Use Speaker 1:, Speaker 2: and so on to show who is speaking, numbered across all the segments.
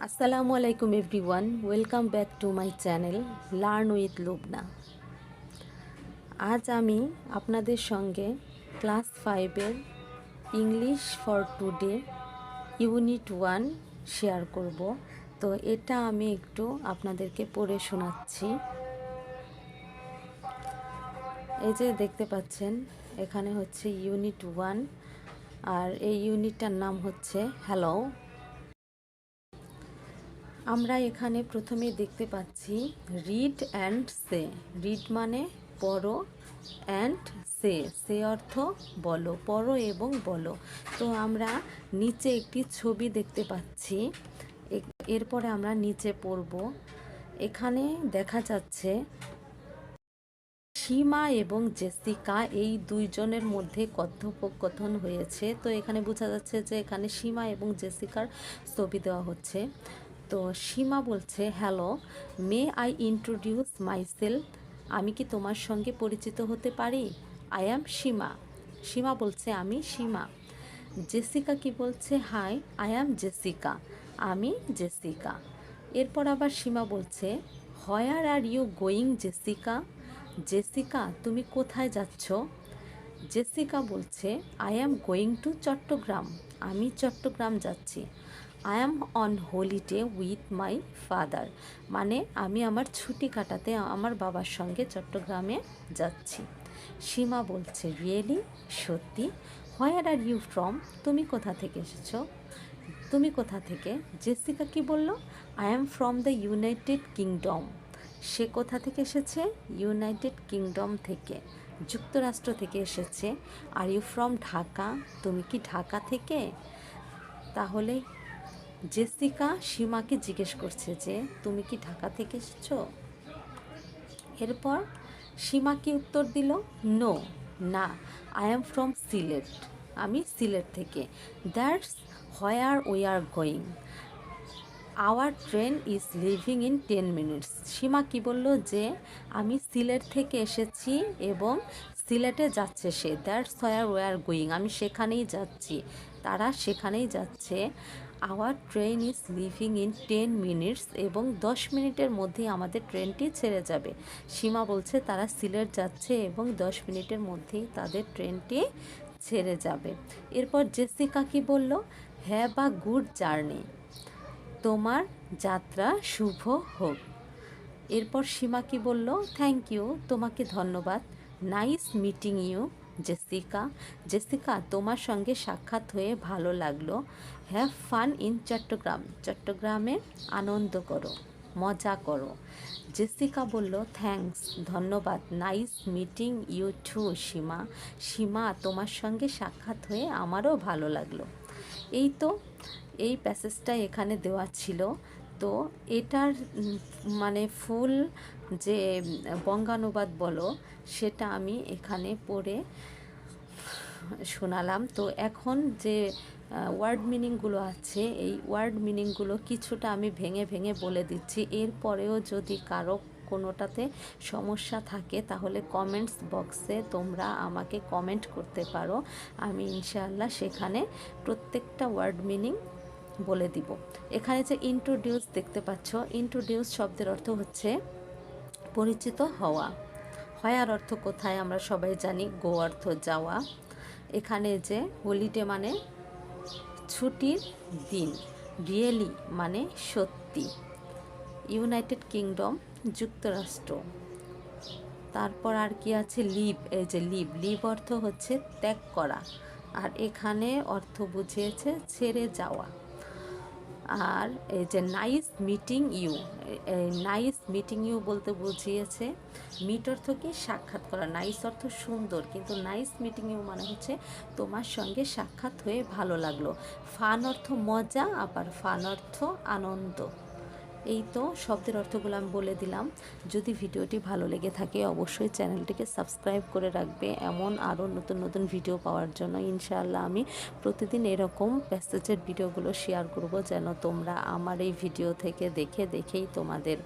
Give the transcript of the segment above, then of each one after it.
Speaker 1: আসসালামু আলাইকুম everyone, welcome back to my channel learn with Lubna. আজ আমি আপনাদের সঙ্গে ক্লাস 5-এর English for today unit 1 share করব। তো এটা আমি একটু আপনাদেরকে পড়ে শোনাচ্ছি। এই যে দেখতে পাচ্ছেন, এখানে হচ্ছে ইউনিট 1, আর এই ইউনিটটার নাম হচ্ছে হ্যালো। আমরা এখানে প্রথমে দেখতে পাচ্ছি রিড অ্যান্ড সে। রিড মানে পড়ো, অ্যান্ড সে, সে অর্থ বলো, পড়ো এবং বলো। তো আমরা নিচে একটি ছবি দেখতে পাচ্ছি, এরপরে আমরা নিচে পড়ব। এখানে দেখা যাচ্ছে সীমা এবং জেসিকা, এই দুইজনের মধ্যে কথোপকথন হয়েছে। তো এখানে বোঝা যাচ্ছে যে এখানে সীমা এবং জেসিকার ছবি দেওয়া হচ্ছে। তো সীমা বলছে, hello, may I introduce myself, আমি কি তোমার সঙ্গে পরিচিত হতে পারি? আই অ্যাম সীমা। সীমা বলছে, আমি সীমা। জেসিকা কি বলছে? হাই, আই অ্যাম জেসিকা, আমি জেসিকা। এরপর আবার সীমা বলছে, where are you going Jessica? Jessica, তুমি কোথায় যাচ্ছ? জেসিকা বলছে, I am going to Chattogram, আমি চট্টগ্রাম যাচ্ছি। I am on holiday with my father, মানে আমি আমার ছুটি কাটাতে আমার বাবার সঙ্গে চট্টগ্রামে যাচ্ছি। সীমা বলছে, রিয়েলি, সত্যি? হোয়ার আর ইউ ফ্রম, তুমি কোথা থেকে এসেছো? তুমি কোথা থেকে? জেসিকা কি বলল? I am from the United Kingdom. সে কোথা থেকে এসেছে? ইউনাইটেড কিংডম থেকে, যুক্তরাষ্ট্র থেকে এসেছে। আর ইউ ফ্রম ঢাকা, তুমি কি ঢাকা থেকে? তাহলে জেসিকা সীমাকে জিজ্ঞেস করছে যে তুমি কি ঢাকা থেকে এসেছো? এরপর সীমা কি উত্তর দিল? নো, না, আই অ্যাম ফ্রম সিলেট, আমি সিলেট থেকে। That's where we are going, our train is leaving in 10 minutes. Sima কি বলল? যে আমি সিলেট থেকে এসেছি এবং সিলেটে যাচ্ছে সে। That's where we are going, আমি সেখানেই যাচ্ছি, তারা সেখানেই যাচ্ছে। Our train is leaving in 10 minutes, এবং 10 মিনিটের মধ্যেই আমাদের ট্রেনটি ছেড়ে যাবে। সীমা বলছে তারা সিলেট যাচ্ছে এবং 10 মিনিটের মধ্যেই তাদের ট্রেনটি ছেড়ে যাবে। এরপর জেসিকা কি বলল? হ্যাভ আ গুড জার্নি, তোমার যাত্রা শুভ হোক। এরপর সীমা কি বলল? থ্যাংক ইউ, তোমাকে ধন্যবাদ। Nice meeting you Jessica, Jessica তোমার সঙ্গে সাক্ষাৎ হয়ে ভালো লাগলো। হ্যাভ ফান ইন চট্টগ্রাম, চট্টগ্রামে আনন্দ করো, মজা করো। জেসিকা বলল, থ্যাঙ্কস, ধন্যবাদ। নাইস মিটিং ইউ টু সীমা, সীমা তোমার সঙ্গে সাক্ষাৎ হয়ে আমারও ভালো লাগলো। এই তো এই প্যাসেজটা এখানে দেওয়া ছিল। তো এটার মানে ফুল যে বঙ্গানুবাদ বলো, সেটা আমি এখানে পড়ে শোনালাম। তো এখন যে ওয়ার্ড মিনিংগুলো আছে, এই ওয়ার্ড মিনিংগুলো কিছুটা আমি ভেঙে ভেঙে বলে দিচ্ছি। এরপরেও যদি কারো কোনোটাতে সমস্যা থাকে তাহলে কমেন্টস বক্সে তোমরা আমাকে কমেন্ট করতে পারো, আমি ইনশাআল্লাহ সেখানে প্রত্যেকটা ওয়ার্ড মিনিং বলে দিব। এখানে যে ইন্ট্রোডিউস দেখতে পাচ্ছ, ইন্ট্রোডিউস শব্দের অর্থ হচ্ছে পরিচিত হওয়া। হয়ার অর্থ কোথায় আমরা সবাই জানি, গো অর্থ যাওয়া। এখানে যে হলিডে মানে ছুটির দিন, রিয়েলি মানে সত্যি, ইউনাইটেড কিংডম যুক্তরাষ্ট্র। তারপর আর কি আছে? লিভ, এই যে লিভ, লিভ অর্থ হচ্ছে ত্যাগ করা, আর এখানে অর্থ বুঝিয়েছে ছেড়ে যাওয়া। আর এই যে nice meeting you, nice meeting you বলতে বুঝিয়েছে মিট অর্থ কি? সাক্ষাৎ করা। নাইস অর্থ সুন্দর, কিন্তু নাইস মিটিং ইউ মানে হচ্ছে তোমার সঙ্গে সাক্ষাৎ হয়ে ভালো লাগলো। ফান অর্থ মজা, আবার ফান অর্থ আনন্দ। এই তো শব্দের অর্থগুলো আমি বলে দিলাম। যদি ভিডিওটি ভালো লেগে থাকে অবশ্যই চ্যানেলটিকে সাবস্ক্রাইব করে রাখবে, এমন আরও নতুন নতুন ভিডিও পাওয়ার জন্য। ইনশাআল্লাহ আমি প্রতিদিন এরকম প্যাসেজের ভিডিওগুলো শেয়ার করব, যেন তোমরা আমার এই ভিডিও থেকে দেখেই তোমাদের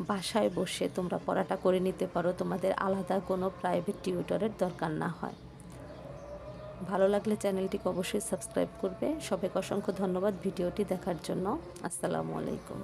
Speaker 1: বাসায় বসে তোমরা পড়াটা করে নিতে পারো, তোমাদের আলাদা কোনো প্রাইভেট টিউটরের দরকার না হয়। ভালো লাগলে চ্যানেলটিকে অবশ্যই সাবস্ক্রাইব করবে। সবাইকে অসংখ্য ধন্যবাদ ভিডিওটি দেখার জন্য। আসসালামু আলাইকুম।